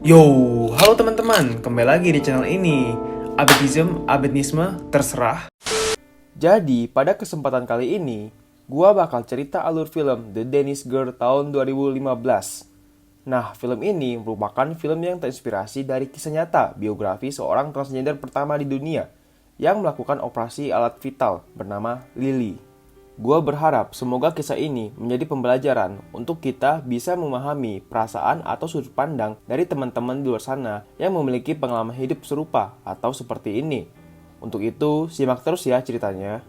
Yo, halo teman-teman, kembali lagi di channel ini. Abedisme, terserah. Jadi, pada kesempatan kali ini, gua bakal cerita alur film The Danish Girl tahun 2015. Nah, film ini merupakan film yang terinspirasi dari kisah nyata biografi seorang transgender pertama di dunia yang melakukan operasi alat vital bernama Lily. Gua berharap semoga kisah ini menjadi pembelajaran untuk kita bisa memahami perasaan atau sudut pandang dari teman-teman di luar sana yang memiliki pengalaman hidup serupa atau seperti ini. Untuk itu, simak terus ya ceritanya.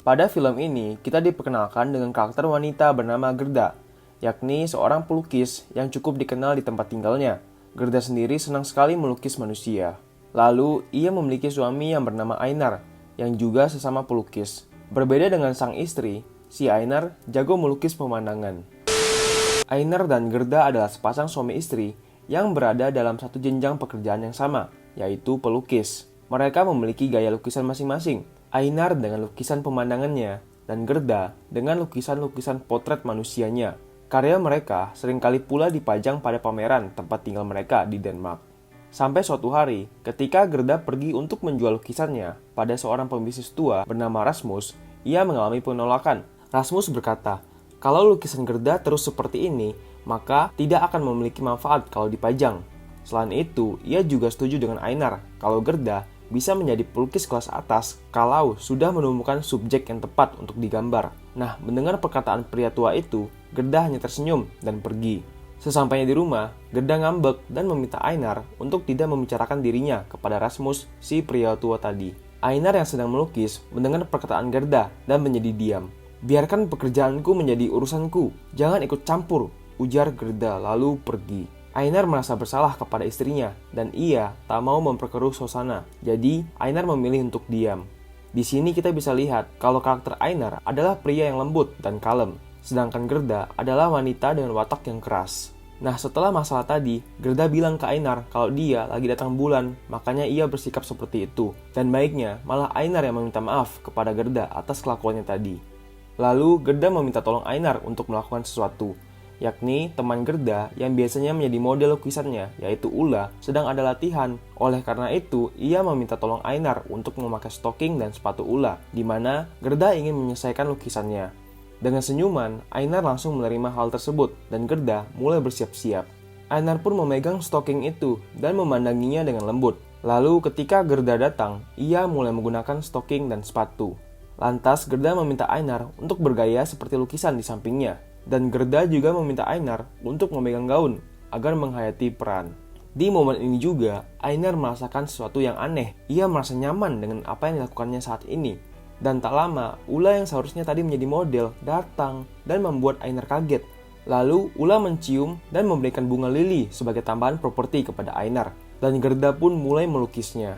Pada film ini, kita diperkenalkan dengan karakter wanita bernama Gerda, yakni seorang pelukis yang cukup dikenal di tempat tinggalnya. Gerda sendiri senang sekali melukis manusia. Lalu, ia memiliki suami yang bernama Einar, yang juga sesama pelukis. Berbeda dengan sang istri, si Einar jago melukis pemandangan. Einar dan Gerda adalah sepasang suami istri yang berada dalam satu jenjang pekerjaan yang sama, yaitu pelukis. Mereka memiliki gaya lukisan masing-masing. Einar dengan lukisan pemandangannya, dan Gerda dengan lukisan-lukisan potret manusianya. Karya mereka seringkali pula dipajang pada pameran tempat tinggal mereka di Denmark. Sampai suatu hari, ketika Gerda pergi untuk menjual lukisannya pada seorang pembisnis tua bernama Rasmus, ia mengalami penolakan. Rasmus berkata, kalau lukisan Gerda terus seperti ini, maka tidak akan memiliki manfaat kalau dipajang. Selain itu, ia juga setuju dengan Einar kalau Gerda bisa menjadi pelukis kelas atas kalau sudah menemukan subjek yang tepat untuk digambar. Nah, mendengar perkataan pria tua itu, Gerda hanya tersenyum dan pergi. Sesampainya di rumah, Gerda ngambek dan meminta Einar untuk tidak membicarakan dirinya kepada Rasmus, si pria tua tadi. Einar yang sedang melukis mendengar perkataan Gerda dan menjadi diam. Biarkan pekerjaanku menjadi urusanku, jangan ikut campur, ujar Gerda lalu pergi. Einar merasa bersalah kepada istrinya dan ia tak mau memperkeruh suasana. Jadi, Einar memilih untuk diam. Di sini kita bisa lihat kalau karakter Einar adalah pria yang lembut dan kalem. Sedangkan Gerda adalah wanita dengan watak yang keras. Nah, setelah masalah tadi, Gerda bilang ke Einar kalau dia lagi datang bulan, makanya ia bersikap seperti itu. Dan baiknya, malah Einar yang meminta maaf kepada Gerda atas kelakuannya tadi. Lalu, Gerda meminta tolong Einar untuk melakukan sesuatu, yakni teman Gerda yang biasanya menjadi model lukisannya, yaitu Ulla, sedang ada latihan. Oleh karena itu, ia meminta tolong Einar untuk memakai stocking dan sepatu Ulla, di mana Gerda ingin menyelesaikan lukisannya. Dengan senyuman, Einar langsung menerima hal tersebut dan Gerda mulai bersiap-siap. Einar pun memegang stocking itu dan memandanginya dengan lembut. Lalu ketika Gerda datang, ia mulai menggunakan stocking dan sepatu. Lantas Gerda meminta Einar untuk bergaya seperti lukisan di sampingnya. Dan Gerda juga meminta Einar untuk memegang gaun agar menghayati peran. Di momen ini juga, Einar merasakan sesuatu yang aneh. Ia merasa nyaman dengan apa yang dilakukannya saat ini. Dan tak lama, Ulla yang seharusnya tadi menjadi model datang dan membuat Einar kaget. Lalu, Ulla mencium dan memberikan bunga lili sebagai tambahan properti kepada Einar. Dan Gerda pun mulai melukisnya.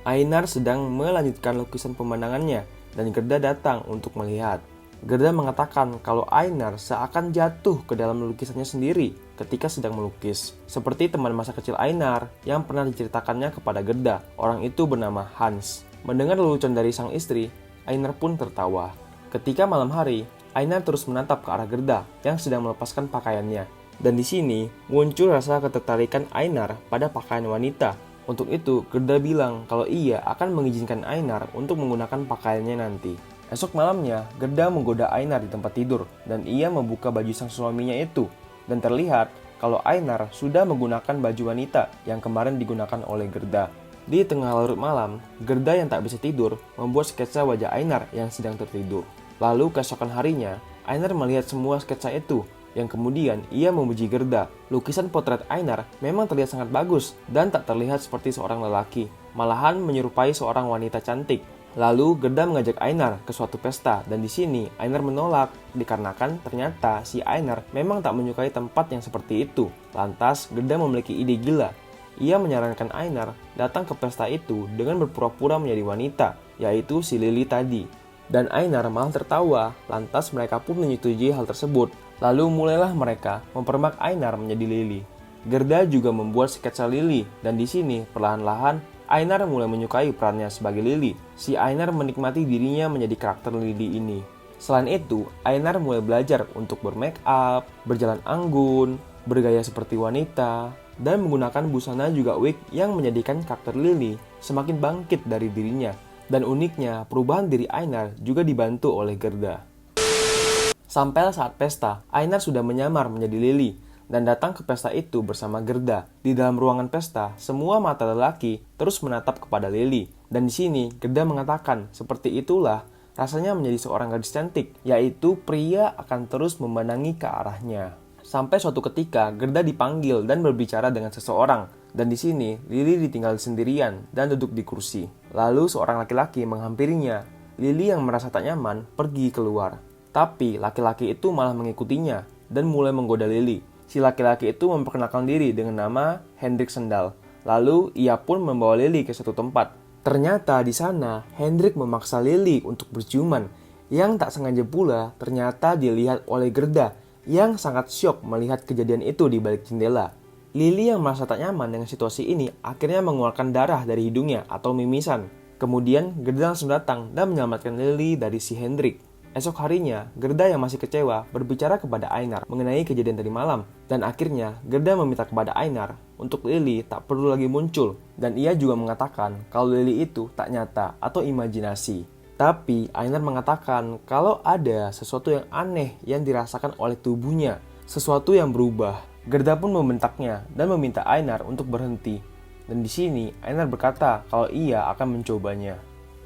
Einar sedang melanjutkan lukisan pemandangannya dan Gerda datang untuk melihat. Gerda mengatakan kalau Einar seakan jatuh ke dalam lukisannya sendiri ketika sedang melukis. Seperti teman masa kecil Einar yang pernah diceritakannya kepada Gerda. Orang itu bernama Hans. Mendengar lelucon dari sang istri, Einar pun tertawa. Ketika malam hari, Einar terus menatap ke arah Gerda yang sedang melepaskan pakaiannya. Dan di sini muncul rasa ketertarikan Einar pada pakaian wanita. Untuk itu, Gerda bilang kalau ia akan mengizinkan Einar untuk menggunakan pakaiannya nanti. Esok malamnya, Gerda menggoda Einar di tempat tidur dan ia membuka baju sang suaminya itu. Dan terlihat kalau Einar sudah menggunakan baju wanita yang kemarin digunakan oleh Gerda. Di tengah larut malam, Gerda yang tak bisa tidur membuat sketsa wajah Einar yang sedang tertidur. Lalu keesokan harinya, Einar melihat semua sketsa itu, yang kemudian ia memuji Gerda. Lukisan potret Einar memang terlihat sangat bagus dan tak terlihat seperti seorang lelaki, malahan menyerupai seorang wanita cantik. Lalu Gerda mengajak Einar ke suatu pesta dan di sini Einar menolak dikarenakan ternyata si Einar memang tak menyukai tempat yang seperti itu. Lantas Gerda memiliki ide gila. Ia menyarankan Einar datang ke pesta itu dengan berpura-pura menjadi wanita, yaitu si Lily tadi. Dan Einar malah tertawa, lantas mereka pun menyetujui hal tersebut. Lalu mulailah mereka mempermak Einar menjadi Lily. Gerda juga membuat sketsa Lily, dan di sini perlahan-lahan Einar mulai menyukai perannya sebagai Lily. Si Einar menikmati dirinya menjadi karakter Lily ini. Selain itu, Einar mulai belajar untuk bermake up, berjalan anggun, bergaya seperti wanita, dan menggunakan busana juga wig yang menjadikan karakter Lily semakin bangkit dari dirinya. Dan uniknya, perubahan diri Einar juga dibantu oleh Gerda. Sampai saat pesta, Einar sudah menyamar menjadi Lily dan datang ke pesta itu bersama Gerda. Di dalam ruangan pesta, semua mata lelaki terus menatap kepada Lily. Dan di sini, Gerda mengatakan, seperti itulah rasanya menjadi seorang gadis cantik, yaitu pria akan terus memandangi ke arahnya. Sampai suatu ketika, Gerda dipanggil dan berbicara dengan seseorang. Dan di sini, Lily ditinggal sendirian dan duduk di kursi. Lalu seorang laki-laki menghampirinya. Lily yang merasa tak nyaman pergi keluar. Tapi laki-laki itu malah mengikutinya dan mulai menggoda Lily. Si laki-laki itu memperkenalkan diri dengan nama Hendrik Sendal. Lalu ia pun membawa Lily ke suatu tempat. Ternyata di sana Hendrik memaksa Lily untuk berciuman. Yang tak sengaja pula ternyata dilihat oleh Gerda yang sangat syok melihat kejadian itu di balik jendela. Lily yang merasa tak nyaman dengan situasi ini akhirnya mengeluarkan darah dari hidungnya atau mimisan. Kemudian Gerda langsung datang dan menyelamatkan Lily dari si Hendrik. Esok harinya, Gerda yang masih kecewa berbicara kepada Einar mengenai kejadian tadi malam. Dan akhirnya, Gerda meminta kepada Einar untuk Lily tak perlu lagi muncul. Dan ia juga mengatakan kalau Lily itu tak nyata atau imajinasi. Tapi Einar mengatakan kalau ada sesuatu yang aneh yang dirasakan oleh tubuhnya. Sesuatu yang berubah. Gerda pun membentaknya dan meminta Einar untuk berhenti. Dan di sini, Einar berkata kalau ia akan mencobanya.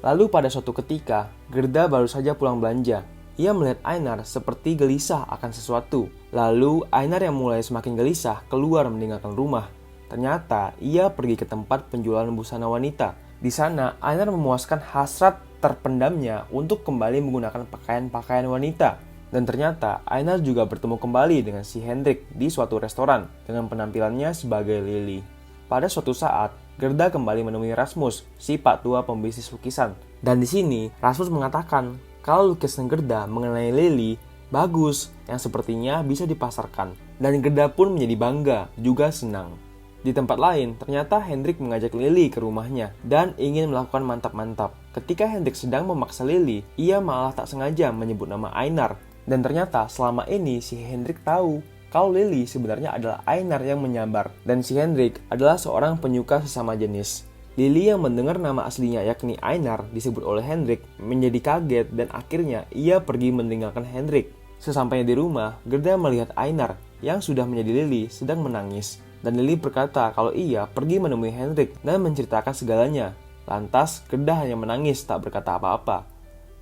Lalu pada suatu ketika, Gerda baru saja pulang belanja. Ia melihat Einar seperti gelisah akan sesuatu. Lalu Einar yang mulai semakin gelisah keluar meninggalkan rumah. Ternyata ia pergi ke tempat penjualan busana wanita. Di sana Einar memuaskan hasrat terpendamnya untuk kembali menggunakan pakaian-pakaian wanita. Dan ternyata Einar juga bertemu kembali dengan si Hendrik di suatu restoran dengan penampilannya sebagai Lily. Pada suatu saat, Gerda kembali menemui Rasmus, si pak tua pembisnis lukisan. Dan di sini, Rasmus mengatakan kalau lukisan Gerda mengenai Lily bagus, yang sepertinya bisa dipasarkan. Dan Gerda pun menjadi bangga, juga senang. Di tempat lain, ternyata Hendrik mengajak Lily ke rumahnya dan ingin melakukan mantap-mantap. Ketika Hendrik sedang memaksa Lily, ia malah tak sengaja menyebut nama Einar. Dan ternyata selama ini si Hendrik tahu kalau Lily sebenarnya adalah Einar yang menyamar, dan si Hendrik adalah seorang penyuka sesama jenis. Lily yang mendengar nama aslinya yakni Einar disebut oleh Hendrik menjadi kaget dan akhirnya ia pergi meninggalkan Hendrik. Sesampainya di rumah, Gerda melihat Einar yang sudah menjadi Lily sedang menangis. Dan Lily berkata kalau ia pergi menemui Hendrik dan menceritakan segalanya. Lantas, Gerda hanya menangis tak berkata apa-apa.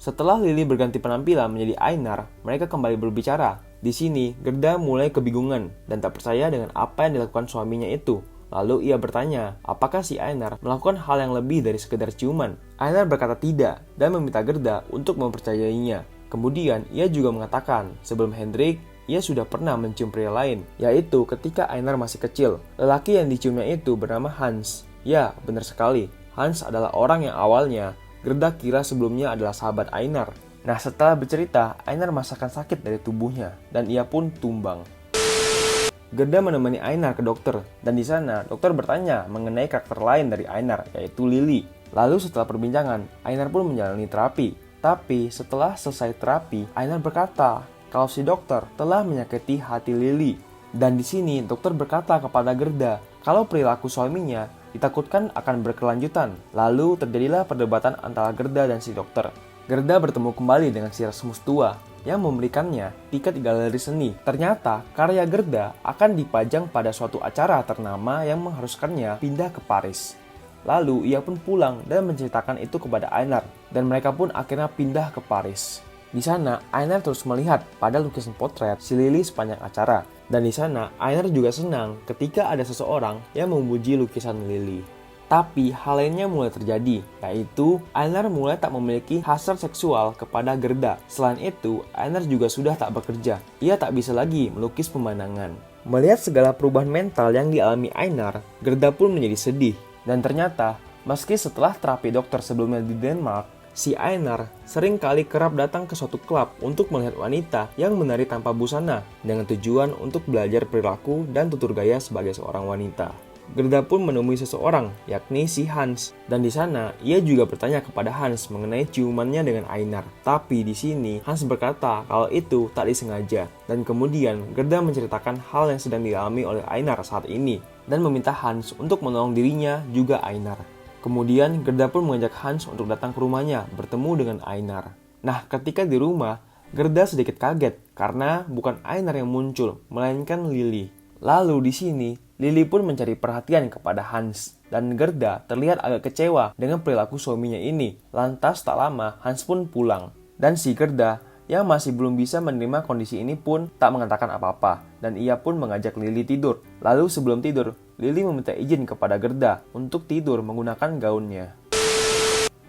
Setelah Lily berganti penampilan menjadi Einar, mereka kembali berbicara. Di sini, Gerda mulai kebingungan dan tak percaya dengan apa yang dilakukan suaminya itu. Lalu ia bertanya, apakah si Einar melakukan hal yang lebih dari sekedar ciuman? Einar berkata tidak dan meminta Gerda untuk mempercayainya. Kemudian, ia juga mengatakan, sebelum Hendrik, ia sudah pernah mencium pria lain, yaitu ketika Einar masih kecil. Lelaki yang diciumnya itu bernama Hans. Ya, benar sekali. Hans adalah orang yang awalnya Gerda kira sebelumnya adalah sahabat Einar. Nah, setelah bercerita, Einar merasakan sakit dari tubuhnya dan ia pun tumbang. Gerda menemani Einar ke dokter dan di sana dokter bertanya mengenai karakter lain dari Einar, yaitu Lily. Lalu setelah perbincangan, Einar pun menjalani terapi. Tapi setelah selesai terapi, Einar berkata kalau si dokter telah menyakiti hati Lily. Dan di sini dokter berkata kepada Gerda kalau perilaku suaminya ditakutkan akan berkelanjutan. Lalu terjadilah perdebatan antara Gerda dan si dokter. Gerda bertemu kembali dengan si Rasmus tua yang memberikannya tiket galeri seni. Ternyata karya Gerda akan dipajang pada suatu acara ternama yang mengharuskannya pindah ke Paris. Lalu ia pun pulang dan menceritakan itu kepada Einar dan mereka pun akhirnya pindah ke Paris. Di sana Einar terus melihat pada lukisan potret si Lily sepanjang acara. Dan di sana Einar juga senang ketika ada seseorang yang memuji lukisan Lily. Tapi hal lainnya mulai terjadi, yaitu Einar mulai tak memiliki hasrat seksual kepada Gerda. Selain itu, Einar juga sudah tak bekerja. Ia tak bisa lagi melukis pemandangan. Melihat segala perubahan mental yang dialami Einar, Gerda pun menjadi sedih. Dan ternyata, meski setelah terapi dokter sebelumnya di Denmark, si Einar sering kali kerap datang ke suatu klub untuk melihat wanita yang menari tanpa busana dengan tujuan untuk belajar perilaku dan tutur gaya sebagai seorang wanita. Gerda pun menemui seseorang, yakni si Hans. Dan di sana, ia juga bertanya kepada Hans mengenai ciumannya dengan Einar. Tapi di sini, Hans berkata kalau itu tak disengaja. Dan kemudian, Gerda menceritakan hal yang sedang dialami oleh Einar saat ini. dan meminta Hans untuk menolong dirinya juga Einar. Kemudian Gerda pun mengajak Hans untuk datang ke rumahnya bertemu dengan Einar. Nah, ketika di rumah, Gerda sedikit kaget karena bukan Einar yang muncul, melainkan Lily. Lalu di sini, Lily pun mencari perhatian kepada Hans, dan Gerda terlihat agak kecewa dengan perilaku suaminya ini. Lantas tak lama, Hans pun pulang. Dan si Gerda yang masih belum bisa menerima kondisi ini pun tak mengatakan apa-apa, dan ia pun mengajak Lily tidur. Lalu sebelum tidur, Lily meminta izin kepada Gerda untuk tidur menggunakan gaunnya.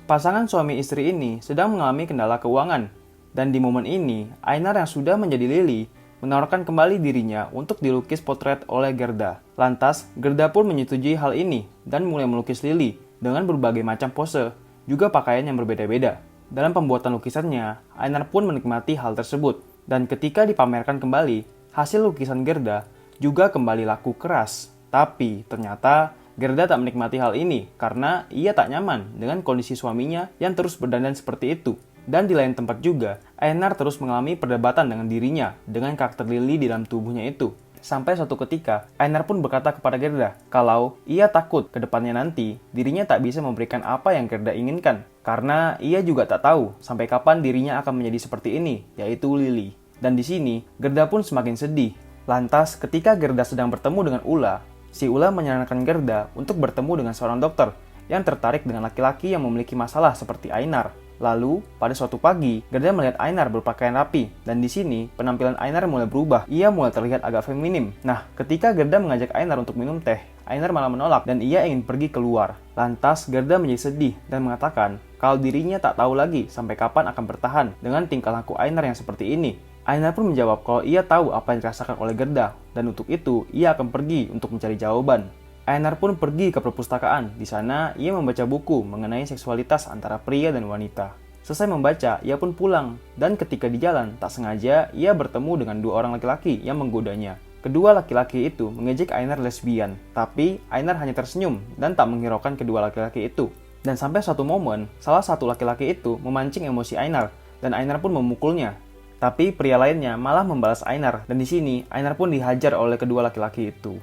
Pasangan suami istri ini sedang mengalami kendala keuangan, dan di momen ini, Einar yang sudah menjadi Lily menawarkan kembali dirinya untuk dilukis potret oleh Gerda. Lantas, Gerda pun menyetujui hal ini dan mulai melukis Lily dengan berbagai macam pose, juga pakaian yang berbeda-beda. Dalam pembuatan lukisannya, Einar pun menikmati hal tersebut. Dan ketika dipamerkan kembali, hasil lukisan Gerda juga kembali laku keras. Tapi ternyata Gerda tak menikmati hal ini karena ia tak nyaman dengan kondisi suaminya yang terus berdandan seperti itu. Dan di lain tempat juga, Einar terus mengalami perdebatan dengan dirinya dengan karakter Lily di dalam tubuhnya itu. Sampai suatu ketika, Einar pun berkata kepada Gerda kalau ia takut ke depannya nanti dirinya tak bisa memberikan apa yang Gerda inginkan. Karena ia juga tak tahu sampai kapan dirinya akan menjadi seperti ini, yaitu Lily. Dan di sini, Gerda pun semakin sedih. Lantas, ketika Gerda sedang bertemu dengan Ula, si Ula menyarankan Gerda untuk bertemu dengan seorang dokter yang tertarik dengan laki-laki yang memiliki masalah seperti Einar. Lalu, pada suatu pagi, Gerda melihat Einar berpakaian rapi, dan di sini penampilan Einar mulai berubah. Ia mulai terlihat agak feminim. Nah, ketika Gerda mengajak Einar untuk minum teh, Einar malah menolak dan ia ingin pergi keluar. Lantas, Gerda menjadi sedih dan mengatakan kalau dirinya tak tahu lagi sampai kapan akan bertahan dengan tingkah laku Einar yang seperti ini. Einar pun menjawab kalau ia tahu apa yang dirasakan oleh Gerda, dan untuk itu ia akan pergi untuk mencari jawaban. Einar pun pergi ke perpustakaan. Di sana, ia membaca buku mengenai seksualitas antara pria dan wanita. Selesai membaca, ia pun pulang. Dan ketika di jalan, tak sengaja ia bertemu dengan dua orang laki-laki yang menggodanya. Kedua laki-laki itu mengejek Einar lesbian, tapi Einar hanya tersenyum dan tak menghiraukan kedua laki-laki itu. Dan sampai suatu momen, salah satu laki-laki itu memancing emosi Einar, dan Einar pun memukulnya. Tapi pria lainnya malah membalas Einar, dan di sini Einar pun dihajar oleh kedua laki-laki itu.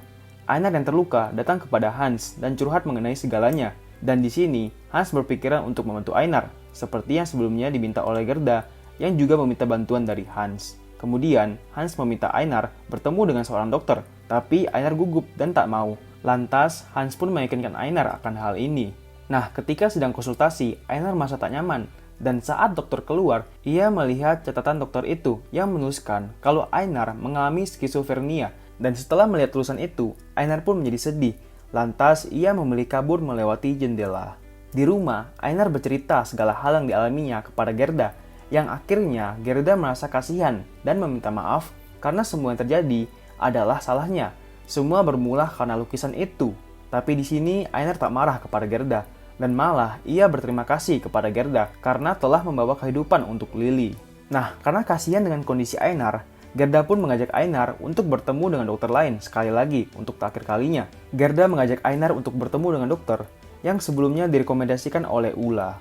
Einar yang terluka datang kepada Hans dan curhat mengenai segalanya. Dan di sini, Hans berpikiran untuk membantu Einar, seperti yang sebelumnya diminta oleh Gerda, yang juga meminta bantuan dari Hans. Kemudian, Hans meminta Einar bertemu dengan seorang dokter, tapi Einar gugup dan tak mau. Lantas, Hans pun meyakinkan Einar akan hal ini. Nah, ketika sedang konsultasi, Einar merasa tak nyaman. Dan saat dokter keluar, ia melihat catatan dokter itu yang menuliskan kalau Einar mengalami skizofrenia. Dan setelah melihat tulisan itu, Einar pun menjadi sedih. Lantas, ia memilih kabur melewati jendela. Di rumah, Einar bercerita segala hal yang dialaminya kepada Gerda, yang akhirnya Gerda merasa kasihan dan meminta maaf karena semua yang terjadi adalah salahnya. Semua bermula karena lukisan itu. Tapi di sini, Einar tak marah kepada Gerda, dan malah ia berterima kasih kepada Gerda karena telah membawa kehidupan untuk Lily. Nah, karena kasihan dengan kondisi Einar, Gerda pun mengajak Einar untuk bertemu dengan dokter lain sekali lagi untuk terakhir kalinya. Gerda mengajak Einar untuk bertemu dengan dokter yang sebelumnya direkomendasikan oleh Ula.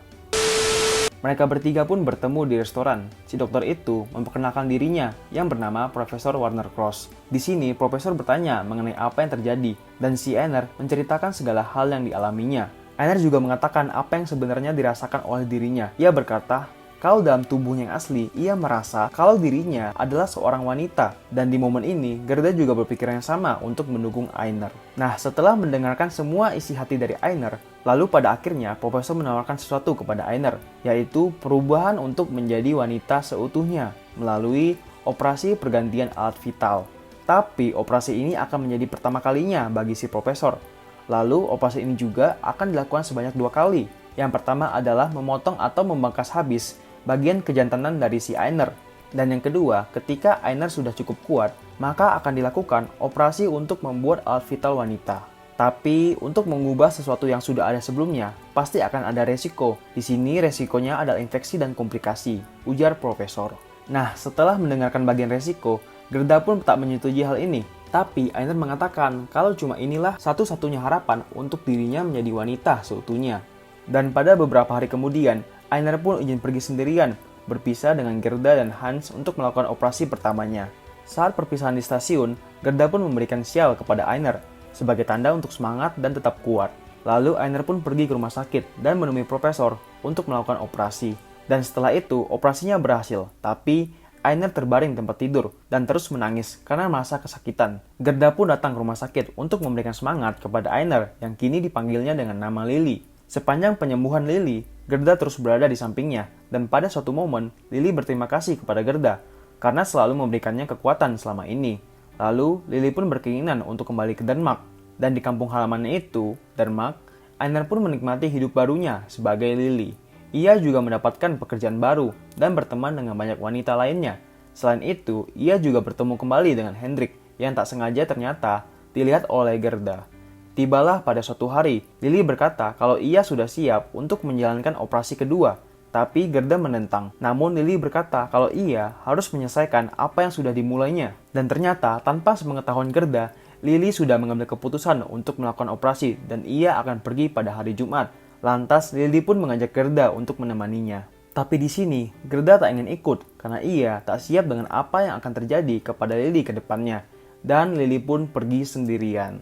Mereka bertiga pun bertemu di restoran. Si dokter itu memperkenalkan dirinya yang bernama Profesor Warner Cross. Di sini, Profesor bertanya mengenai apa yang terjadi, dan si Einar menceritakan segala hal yang dialaminya. Einar juga mengatakan apa yang sebenarnya dirasakan oleh dirinya. Ia berkata, kalau dalam tubuhnya yang asli, ia merasa kalau dirinya adalah seorang wanita. Dan di momen ini, Gerda juga berpikiran yang sama untuk mendukung Einar. Nah, setelah mendengarkan semua isi hati dari Einar, lalu pada akhirnya Profesor menawarkan sesuatu kepada Einar, yaitu perubahan untuk menjadi wanita seutuhnya melalui operasi pergantian alat vital. Tapi operasi ini akan menjadi pertama kalinya bagi si Profesor. Lalu operasi ini juga akan dilakukan sebanyak 2 kali. Yang pertama adalah memotong atau membangkas habis bagian kejantanan dari si Einar. Dan yang kedua, ketika Einar sudah cukup kuat, maka akan dilakukan operasi untuk membuat alat vital wanita. Tapi untuk mengubah sesuatu yang sudah ada sebelumnya, pasti akan ada resiko. Di sini resikonya adalah infeksi dan komplikasi, ujar Profesor. Nah, setelah mendengarkan bagian resiko, Gerda pun tak menyetujui hal ini. Tapi Einar mengatakan kalau cuma inilah satu-satunya harapan untuk dirinya menjadi wanita seutuhnya. Dan pada beberapa hari kemudian, Einar pun izin pergi sendirian, berpisah dengan Gerda dan Hans untuk melakukan operasi pertamanya. Saat perpisahan di stasiun, Gerda pun memberikan sial kepada Einar sebagai tanda untuk semangat dan tetap kuat. Lalu Ainer pun pergi ke rumah sakit dan menemui profesor untuk melakukan operasi. Dan setelah itu operasinya berhasil, tapi Ainer terbaring di tempat tidur dan terus menangis karena merasa kesakitan. Gerda pun datang ke rumah sakit untuk memberikan semangat kepada Ainer yang kini dipanggilnya dengan nama Lily. Sepanjang penyembuhan Lily, Gerda terus berada di sampingnya, dan pada suatu momen, Lily berterima kasih kepada Gerda karena selalu memberikannya kekuatan selama ini. Lalu, Lily pun berkeinginan untuk kembali ke Denmark, dan di kampung halamannya itu, Denmark, Ainer pun menikmati hidup barunya sebagai Lily. Ia juga mendapatkan pekerjaan baru dan berteman dengan banyak wanita lainnya. Selain itu, ia juga bertemu kembali dengan Hendrik yang tak sengaja ternyata dilihat oleh Gerda. Tibalah pada suatu hari, Lily berkata kalau ia sudah siap untuk menjalankan operasi kedua, tapi Gerda menentang. Namun Lily berkata kalau ia harus menyelesaikan apa yang sudah dimulainya. Dan ternyata tanpa sepengetahuan Gerda, Lily sudah mengambil keputusan untuk melakukan operasi dan ia akan pergi pada hari Jumat. Lantas Lily pun mengajak Gerda untuk menemaninya. Tapi di sini, Gerda tak ingin ikut karena ia tak siap dengan apa yang akan terjadi kepada Lily ke depannya. Dan Lily pun pergi sendirian.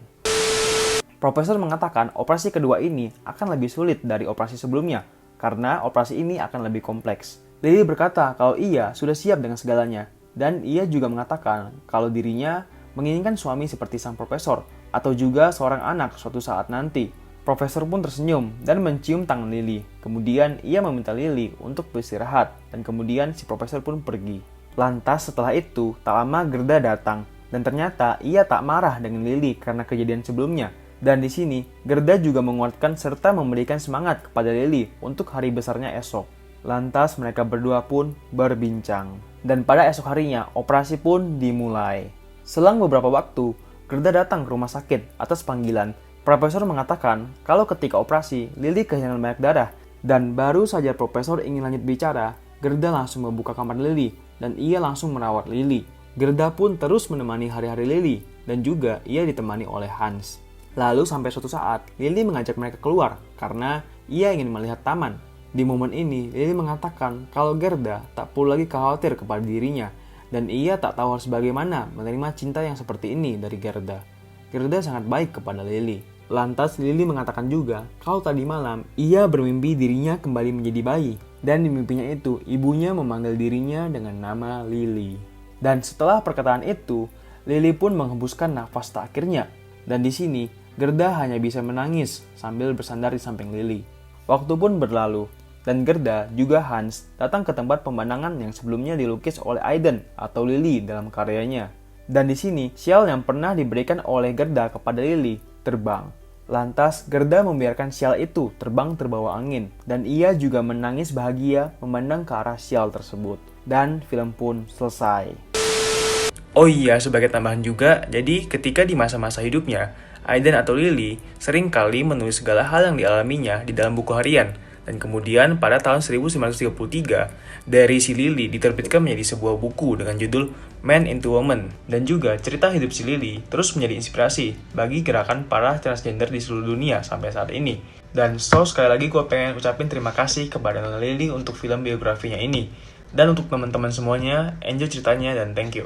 Profesor mengatakan operasi kedua ini akan lebih sulit dari operasi sebelumnya karena operasi ini akan lebih kompleks. Lily berkata kalau ia sudah siap dengan segalanya dan ia juga mengatakan kalau dirinya menginginkan suami seperti sang profesor atau juga seorang anak suatu saat nanti. Profesor pun tersenyum dan mencium tangan Lily. Kemudian ia meminta Lily untuk beristirahat dan kemudian si profesor pun pergi. Lantas setelah itu tak lama Gerda datang dan ternyata ia tak marah dengan Lily karena kejadian sebelumnya. Dan di sini, Gerda juga menguatkan serta memberikan semangat kepada Lily untuk hari besarnya esok. Lantas mereka berdua pun berbincang. Dan pada esok harinya, operasi pun dimulai. Selang beberapa waktu, Gerda datang ke rumah sakit atas panggilan. Profesor mengatakan kalau ketika operasi, Lily kehilangan banyak darah. Dan baru saja profesor ingin lanjut bicara, Gerda langsung membuka kamar Lily dan ia langsung merawat Lily. Gerda pun terus menemani hari-hari Lily dan juga ia ditemani oleh Hans. Lalu sampai suatu saat, Lily mengajak mereka keluar karena ia ingin melihat taman. Di momen ini, Lily mengatakan kalau Gerda tak perlu lagi khawatir kepada dirinya dan ia tak tahu harus bagaimana menerima cinta yang seperti ini dari Gerda. Gerda sangat baik kepada Lily. Lantas Lily mengatakan juga kalau tadi malam ia bermimpi dirinya kembali menjadi bayi dan di mimpinya itu ibunya memanggil dirinya dengan nama Lily. Dan setelah perkataan itu, Lily pun menghembuskan nafas terakhirnya dan di sini Gerda hanya bisa menangis sambil bersandar di samping Lily. Waktu pun berlalu, dan Gerda juga Hans datang ke tempat pemandangan yang sebelumnya dilukis oleh Aiden atau Lily dalam karyanya. Dan di sini, sial yang pernah diberikan oleh Gerda kepada Lily terbang. Lantas, Gerda membiarkan sial itu terbang terbawa angin, dan ia juga menangis bahagia memandang ke arah sial tersebut. Dan film pun selesai. Oh iya, sebagai tambahan juga, jadi ketika di masa-masa hidupnya, Aiden atau Lily sering kali menulis segala hal yang dialaminya di dalam buku harian. Dan kemudian pada tahun 1933, dari si Lily diterbitkan menjadi sebuah buku dengan judul Man into Woman. Dan juga cerita hidup si Lily terus menjadi inspirasi bagi gerakan para transgender di seluruh dunia sampai saat ini. Dan sekali lagi gue pengen ucapin terima kasih kepada Nona Lily untuk film biografinya ini. Dan untuk teman-teman semuanya, enjoy ceritanya dan thank you.